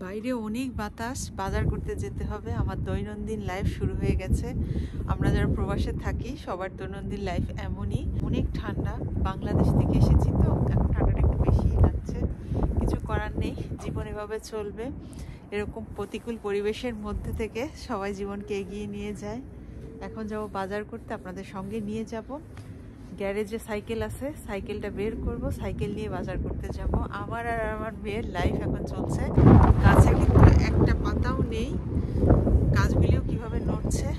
বাইরে অনেক বাতাস, বাজার করতে যেতে হবে। আমার দৈনন্দিন লাইফ শুরু হয়ে গেছে। আমরা যারা প্রবাসে থাকি সবার দৈনন্দিন লাইফ এমনই। অনেক ঠান্ডা, বাংলাদেশ থেকে এসেছি তো এখন ঠান্ডাটা একটু বেশিই লাগছে। কিছু করার নেই, জীবন এভাবে চলবে। এরকম প্রতিকূল পরিবেশের মধ্যে থেকে সবাই জীবনকে এগিয়ে নিয়ে যায়। এখন যাব বাজার করতে, আপনাদের সঙ্গে নিয়ে যাব। গ্যারেজে সাইকেল আছে, সাইকেলটা বের করব, সাইকেল নিয়ে বাজার করতে যাব। আমার আর আমার মেয়ের লাইফ এখন চলছে। গাছে কিন্তু একটা পাতাও নেই, গাছগুলিও কিভাবে নড়ছে।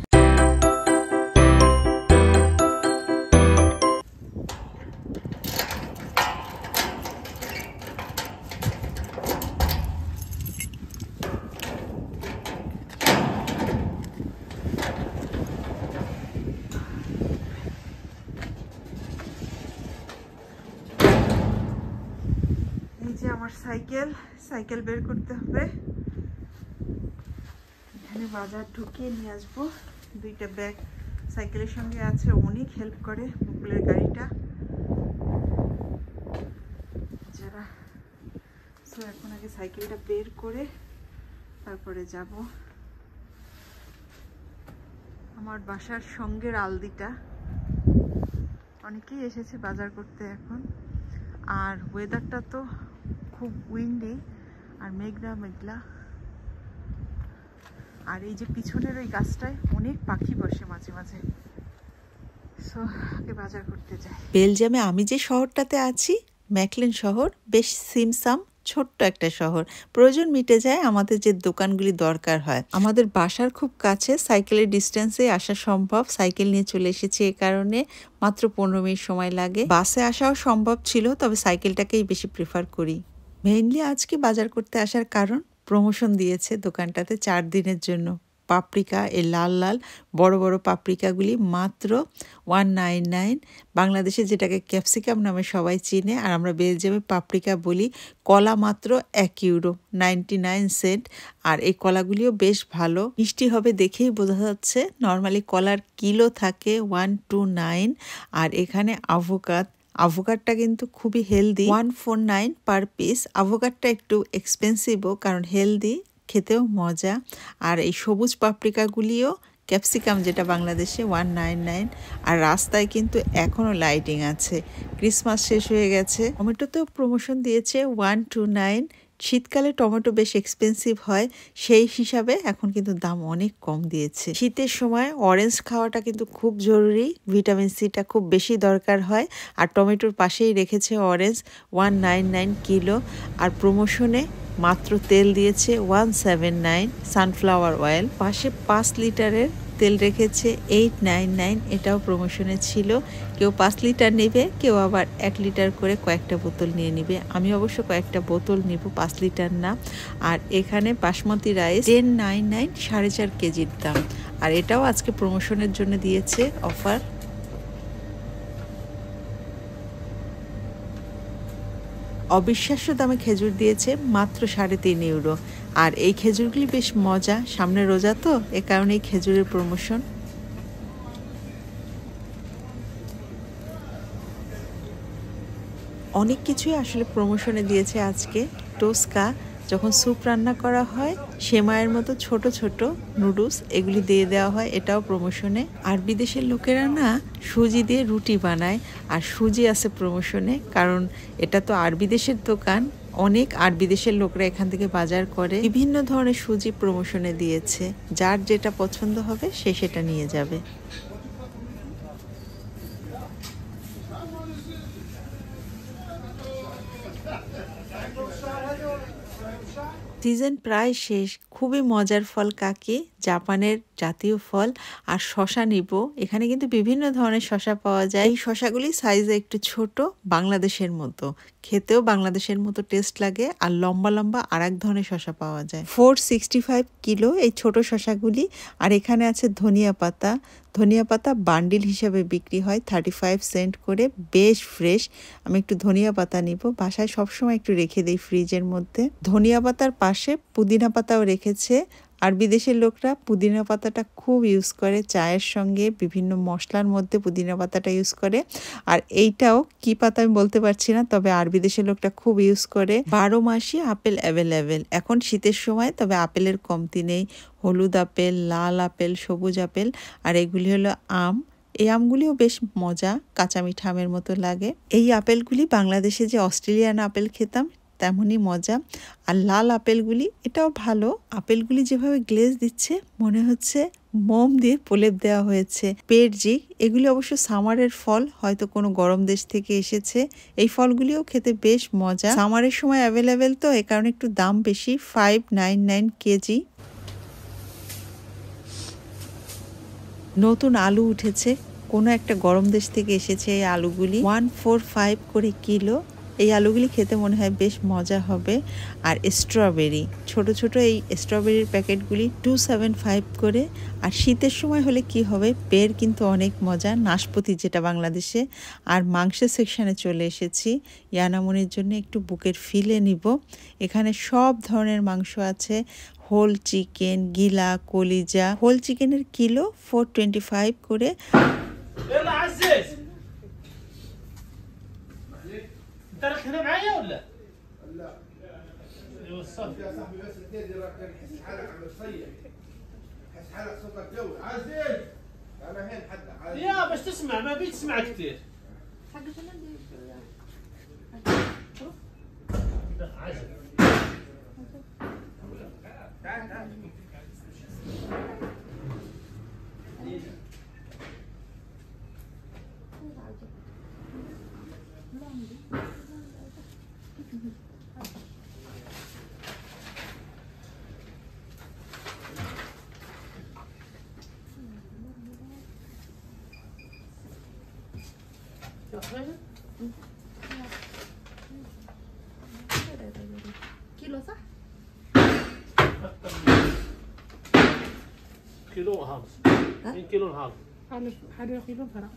এই যে আমার সাইকেল, সাইকেল বের করতে হবে। এখানে বাজার ঢুকিয়ে নিয়ে আসবো। দুইটা ব্যাগ সাইকেলের সঙ্গে আছে, অনেক হেল্প করে মুকুলের গাড়িটা যারা। সো এখন আগে সাইকেলটা বের করে তারপরে যাব। আমার বাসার সঙ্গের আলদিটা, অনেকেই এসেছে বাজার করতে এখন। আর ওয়েদারটা তো খুব উইন্ডি আর মেঘলা মেঘলা। আর এই যে পিছনের ওই গাছটায় অনেক পাখি বসে মাঝে মাঝে। সো আগে বাজার করতে যাই। বেলজিয়ামে আমি যে শহরটাতে আছি, ম্যাকলেন শহর, বেশ সিমসাম ছোট্ট একটা শহর। প্রয়োজন মিটে যায় আমাদের যে দোকানগুলি দরকার হয়। আমাদের বাসার খুব কাছে, সাইকেলের ডিস্টেন্সে আসা সম্ভব। সাইকেল নিয়ে চলে এসেছি, এ কারণে মাত্র 15 মিনিট সময় লাগে। বাসে আসাও সম্ভব ছিল, তবে সাইকেলটাকেই বেশি প্রেফার করি। মেইনলি আজকে বাজার করতে আসার কারণ, প্রমোশন দিয়েছে দোকানটাতে 4 দিনের জন্য। পাপরিকা, এই লাল লাল বড় বড় পাপরিকাগুলি মাত্র 199। বাংলাদেশে যেটাকে ক্যাপসিকাম নামে সবাই চিনে, আর আমরা বেলজিয়ামে পাপরিকা বলি। কলা মাত্র €1, 99 সেন্ট। আর এই কলাগুলিও বেশ ভালো, মিষ্টি হবে দেখেই বোঝা যাচ্ছে। নর্মালি কলার কিলো থাকে 129। আর এখানে আভোকাডটা কিন্তু খুবই হেলদি, 149 পার পিস। আভোকাডটা একটু এক্সপেন্সিভও, কারণ হেলদি, খেতেও মজা। আর এই সবুজ পাপরিকাগুলিও ক্যাপসিকাম যেটা বাংলাদেশে 199। আর রাস্তায় কিন্তু এখনও লাইটিং আছে, ক্রিসমাস শেষ হয়ে গেছে। টমেটোতেও প্রমোশন দিয়েছে 129। শীতকালে টমেটো বেশ এক্সপেন্সিভ হয়, সেই হিসাবে এখন কিন্তু দাম অনেক কম দিয়েছে। শীতের সময় অরেঞ্জ খাওয়াটা কিন্তু খুব জরুরি, ভিটামিন সিটা খুব বেশি দরকার হয়। আর টমেটোর পাশেই রেখেছে অরেঞ্জ, 199 কিলো। আর প্রমোশনে মাত্র তেল দিয়েছে 179, সানফ্লাওয়ার অয়েল। পাশে 5 লিটারের তেল রেখেছে 899, এটাও প্রমোশনে ছিল। কেউ 5 লিটার নেবে, কেউ আবার 1 লিটার করে কয়েকটা বোতল নিয়ে নিবে। আমি অবশ্য কয়েকটা বোতল নিব, 5 লিটার না। আর এখানে বাসমতি রাইস 1099, 4.5 কেজির দাম। আর এটাও আজকে প্রমোশনের জন্য দিয়েছে অফার। অবিশ্বাস্য দামে খেজুর দিয়েছে, মাত্র €3.5। আর এই খেজুরগুলি বেশ মজা, সামনে রোজা তো, এ কারণে এই খেজুরের প্রমোশন। অনেক কিছুই আসলে প্রমোশনে দিয়েছে আজকে। টোস্কা, যখন স্যুপ রান্না করা হয়, সেমাইয়ের মতো ছোট ছোট নুডলস, এগুলি দিয়ে দেওয়া হয়, এটাও প্রমোশনে। আর বিদেশের লোকেরা না সুজি দিয়ে রুটি বানায়, আর সুজি আছে প্রমোশনে, কারণ এটা তো আরবি দেশের দোকান। অনেক আরবি দেশের লোকরা এখান থেকে বাজার করে। বিভিন্ন ধরনের সুজি প্রমোশনে দিয়েছে, যার যেটা পছন্দ হবে সে সেটা নিয়ে যাবে। সিজন প্রায় শেষ। খুবই মজার ফল কাকি, জাপানের জাতীয় ফল। আর শশা নিব। এখানে কিন্তু বিভিন্ন ধরনের শশা পাওয়া যায়। এই শশাগুলি সাইজে একটু ছোট, বাংলাদেশের মতো খেতেও বাংলাদেশের মতো টেস্ট লাগে। আর লম্বা লম্বা আর এক ধরনের শশা পাওয়া যায়। 465 কিলো এই ছোট শশাগুলি। আর এখানে আছে ধনিয়া পাতা। ধনিয়া পাতা বান্ডিল হিসাবে বিক্রি হয়, 35 সেন্ট করে, বেশ ফ্রেশ। আমি একটু ধনিয়া পাতা নিব, বাসায় সবসময় একটু রেখে দিই ফ্রিজের মধ্যে। ধনিয়া পাতার পাশে পুদিনা পাতাও রেখেছে। আর বিদেশের লোকরা পুদিনা পাতাটা খুব ইউজ করে চায়ের সঙ্গে, বিভিন্ন মশলার মধ্যে পুদিনা পাতাটা ইউজ করে। আর এইটাও কি পাতা আমি বলতে পারছি না, তবে আর বিদেশের লোকটা খুব ইউজ করে। 12 মাসই আপেল অ্যাভেলেবেল এখন শীতের সময়, তবে আপেলের কমতি নেই। হলুদ আপেল, লাল আপেল, সবুজ আপেল, আর এগুলি হলো আম। এই আমগুলিও বেশ মজা, কাঁচা মিঠা আমের মতো লাগে। এই আপেলগুলি বাংলাদেশে যে অস্ট্রেলিয়ান আপেল খেতাম তেমনই মজা। আর লাল আপেলগুলি এটাও ভালো। আপেলগুলি যেভাবে গ্লেজ দিচ্ছে মনে হচ্ছে মোম দিয়ে প্রলেপ দেওয়া হয়েছে। পেরজি, এগুলি অবশ্য সামারের ফল, হয়তো কোনো গরম দেশ থেকে এসেছে। এই ফলগুলিও খেতে বেশ মজা। সামারের সময় অ্যাভেলেবেল তো, এ কারণে একটু দাম বেশি, 599 কেজি। নতুন আলু উঠেছে, কোনো একটা গরম দেশ থেকে এসেছে এই আলুগুলি। 145 করে কিলো। এই আলুগুলি খেতে মনে হয় বেশ মজা হবে। আর স্ট্রবেরি, ছোট ছোট এই স্ট্রবেরির প্যাকেটগুলি 275 করে। আর শীতের সময় হলে কি হবে, পের কিন্তু অনেক মজা, নাশপাতি যেটা বাংলাদেশে। আর মাংসের সেকশানে চলে এসেছি ইয়ানামনির জন্য একটু বুকের ফিলে নিব। এখানে সব ধরনের মাংস আছে, হোল চিকেন, গিলা, কলিজা। হোল চিকেনের কিলো 425 করে। انت رايح هنا معايا ولا؟ لا. ايوه صح. يا صاحبي بس تدي راكن حس حالك عم تصيح. حس حالك صوتك قوي. عزيز. انا هين حدك عزيز. يا بس تسمع، ما بي تسمع كثير. حق شنو بدي عزيز. تعال تعال. كيلو صح؟ كيلو وهذا 2 كيلو هذا هذا كيلو فرق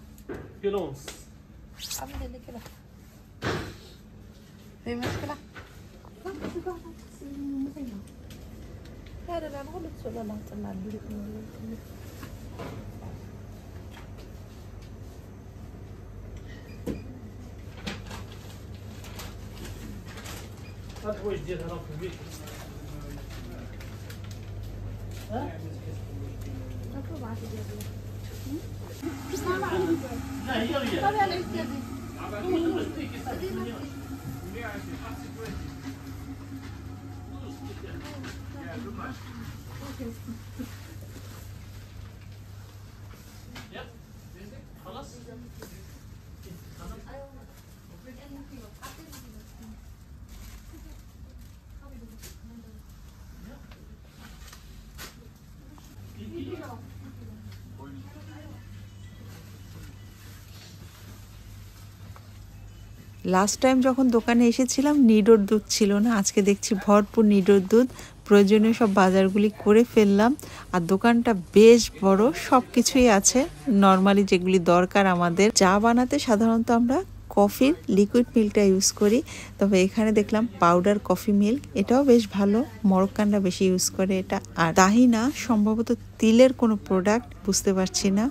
كيلو ونص. عمل اللي كده في مشكلة؟ لا لا لا نقول لك لا لا تطلع هذا هو جديد هذا في البيت. ها؟ لا هي ريال. خلاص লাস্ট টাইম যখন দোকানে এসেছিলাম নিডোর দুধ ছিল না, আজকে দেখছি ভরপুর নিডোর দুধ। প্রয়োজনীয় সব বাজারগুলি করে ফেললাম। আর দোকানটা বেশ বড়, সব কিছুই আছে নর্মালি যেগুলি দরকার আমাদের। চা বানাতে সাধারণত আমরা কফির লিকুইড মিল্কটা ইউজ করি, তবে এখানে দেখলাম পাউডার কফি মিল্ক, এটাও বেশ ভালো। মরক্কানরা বেশি ইউজ করে এটা। আর তাহিনা সম্ভবত তিলের কোনো প্রোডাক্ট, বুঝতে পারছি না।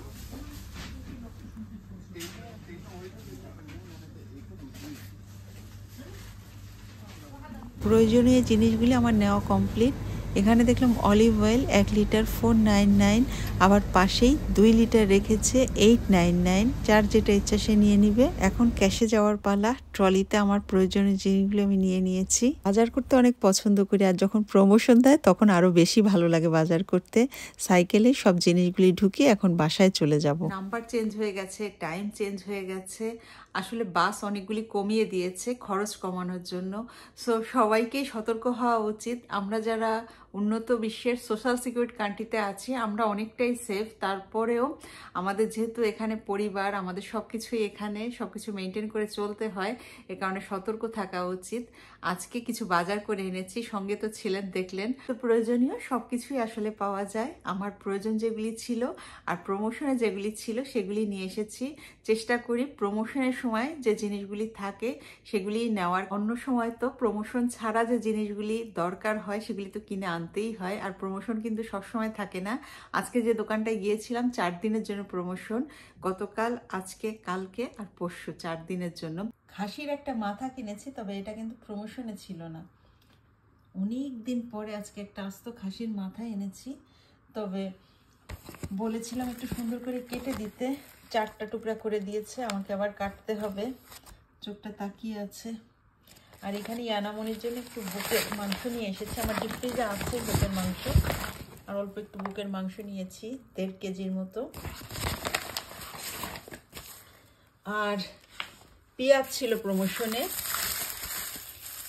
প্রয়োজনীয় জিনিসগুলি আমার নেওয়া কমপ্লিট। এখানে দেখলাম অলিভ অয়েল 1 লিটার 499, আবার পাশেই 2 লিটার রেখেছে 899। যার যেটা ইচ্ছা সে নিয়ে নিবে। এখন ক্যাশে যাওয়ার পালা। ট্রলিতে আমার প্রয়োজনীয় জিনিসগুলো আমি নিয়ে নিয়েছি। বাজার করতে অনেক পছন্দ করি, আর যখন প্রমোশন দেয় তখন আরো বেশি ভালো লাগে বাজার করতে। সাইকেলে সব জিনিসগুলি ঢুকিয়ে এখন বাসায় চলে যাব। নাম্বার চেঞ্জ হয়ে গেছে, টাইম চেঞ্জ হয়ে গেছে। আসলে বাস অনেকগুলি কমিয়ে দিয়েছে খরচ কমানোর জন্য। সো সবাইকেই সতর্ক হওয়া উচিত। আমরা যারা উন্নত বিশ্বের সোশ্যাল সিকিউরিটি কান্ট্রিতে আছি আমরা অনেকটাই সেফ, তারপরেও আমাদের যেহেতু এখানে পরিবার, আমাদের সব কিছুই এখানে সব কিছু মেনটেন করে চলতে হয়, এ কারণে সতর্ক থাকা উচিত। আজকে কিছু বাজার করে এনেছি, সঙ্গে তো ছিলেন, দেখলেন। তো প্রয়োজনীয় সব কিছুই আসলে পাওয়া যায়। আমার প্রয়োজন যেগুলি ছিল আর প্রমোশনে যেগুলি ছিল সেগুলি নিয়ে এসেছি। চেষ্টা করি প্রমোশনের সময় যে জিনিসগুলি থাকে সেগুলি নেওয়ার, অন্য সময় তো প্রমোশন ছাড়া যে জিনিসগুলি দরকার হয় সেগুলি তো কিনে আনতেই হয়, আর প্রমোশন কিন্তু সবসময় থাকে না। আজকে যে দোকানটায় গিয়েছিলাম 4 দিনের জন্য প্রমোশন, গতকাল, আজকে, কালকে আর পরশু 4 দিনের জন্য। খাসির একটা মাথা কিনেছি, তবে এটা কিন্তু প্রমোশনে ছিল না। অনেক দিন পরে আজকে একটা আস্ত খাসির মাথা এনেছি, তবে বলেছিলাম একটু সুন্দর করে কেটে দিতে, 4টা টুকরা করে দিয়েছে, আমাকে আবার কাটতে হবে। চোখটা তাকিয়ে আছে। আর এখানে ইয়ানামনির জন্য একটু বুকের মাংস নিয়ে এসেছে, আমার ডিপ ফ্রিজে আছে বুকের মাংস, আর অল্প একটু বুকের মাংস নিয়েছি 1.5 কেজির মতো। আর পেঁয়াজ ছিল প্রমোশনে,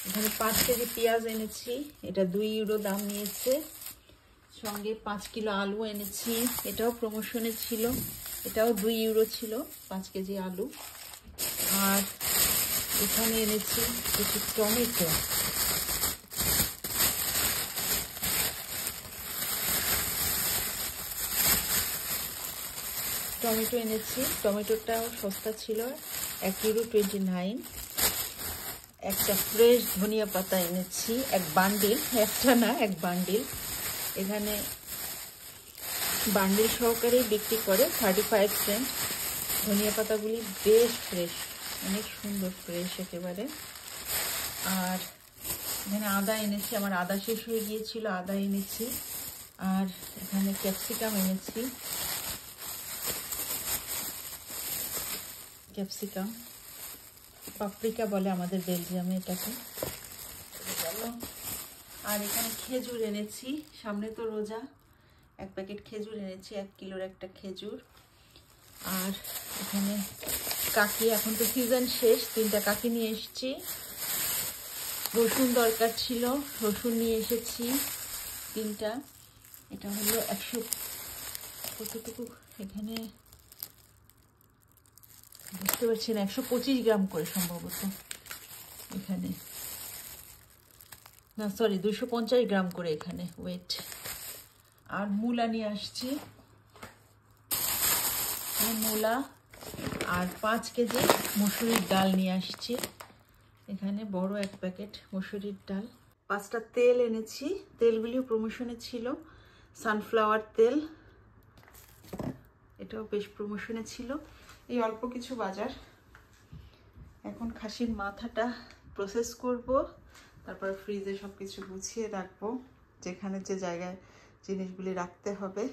এখানে 5 কেজি পেঁয়াজ এনেছি, এটা 2 ইউরো দাম নিয়েছে। সঙ্গে 5 কিলো আলু এনেছি, এটাও প্রমোশনে ছিল, এটাও 2 ইউরো ছিল 5 কেজি আলু। আর এখানে এনেছি কিছু টমেটো, এনেছি, টমেটোটাও সস্তা ছিল, 1 ইউরো 29। একটা ফ্রেশ ধনিয়া পাতা এনেছি, 1 বান্ডিল, একটা না 1 বান্ডিল। এখানে বান্ডিল সহকারে বিক্রি করে 35 সেন্ট। ধনিয়া পাতাগুলি বেশ ফ্রেশ, অনেক সুন্দর ফ্রেশ একেবারে। আর এখানে আদা এনেছি, আমার আদা শেষ হয়ে গিয়েছিল, আদা এনেছি। আর এখানে ক্যাপসিকাম এনেছি, ক্যাপসিকাম, পাপরিকা বলে আমাদের বেলজিয়ামে এটাকে। আর এখানে খেজুর এনেছি, সামনে তো রোজা, 1 প্যাকেট খেজুর এনেছি, 1 কিলোর একটা খেজুর। আর এখানে কাকি, এখন তো সিজন শেষ, 3টা কাকি নিয়ে এসেছি। রসুন দরকার ছিল, রসুন নিয়ে এসেছি 3টা। এটা হলো 100, কতটুকু এখানে বুঝতে পারছি না, 125 গ্রাম করে সম্ভবত এখানে, না সরি 250 গ্রাম করে এখানে ওয়েট। আর মূলা নিয়ে আসছি, মূলা। আর 5 কেজি মসুরির ডাল নিয়ে আসছি, এখানে বড় 1 প্যাকেট মসুরির ডাল। 5টা তেল এনেছি, তেলগুলিও প্রমোশনে ছিল। সানফ্লাওয়ার তেল, এটাও বেশ প্রমোশনে ছিল। এই অল্প কিছু বাজার। এখন খাসির মাথাটা প্রসেস করব, তারপর ফ্রিজে সব কিছু গুছিয়ে রাখবো, যেখানে যে জায়গায় জিনিসগুলি রাখতে হবে।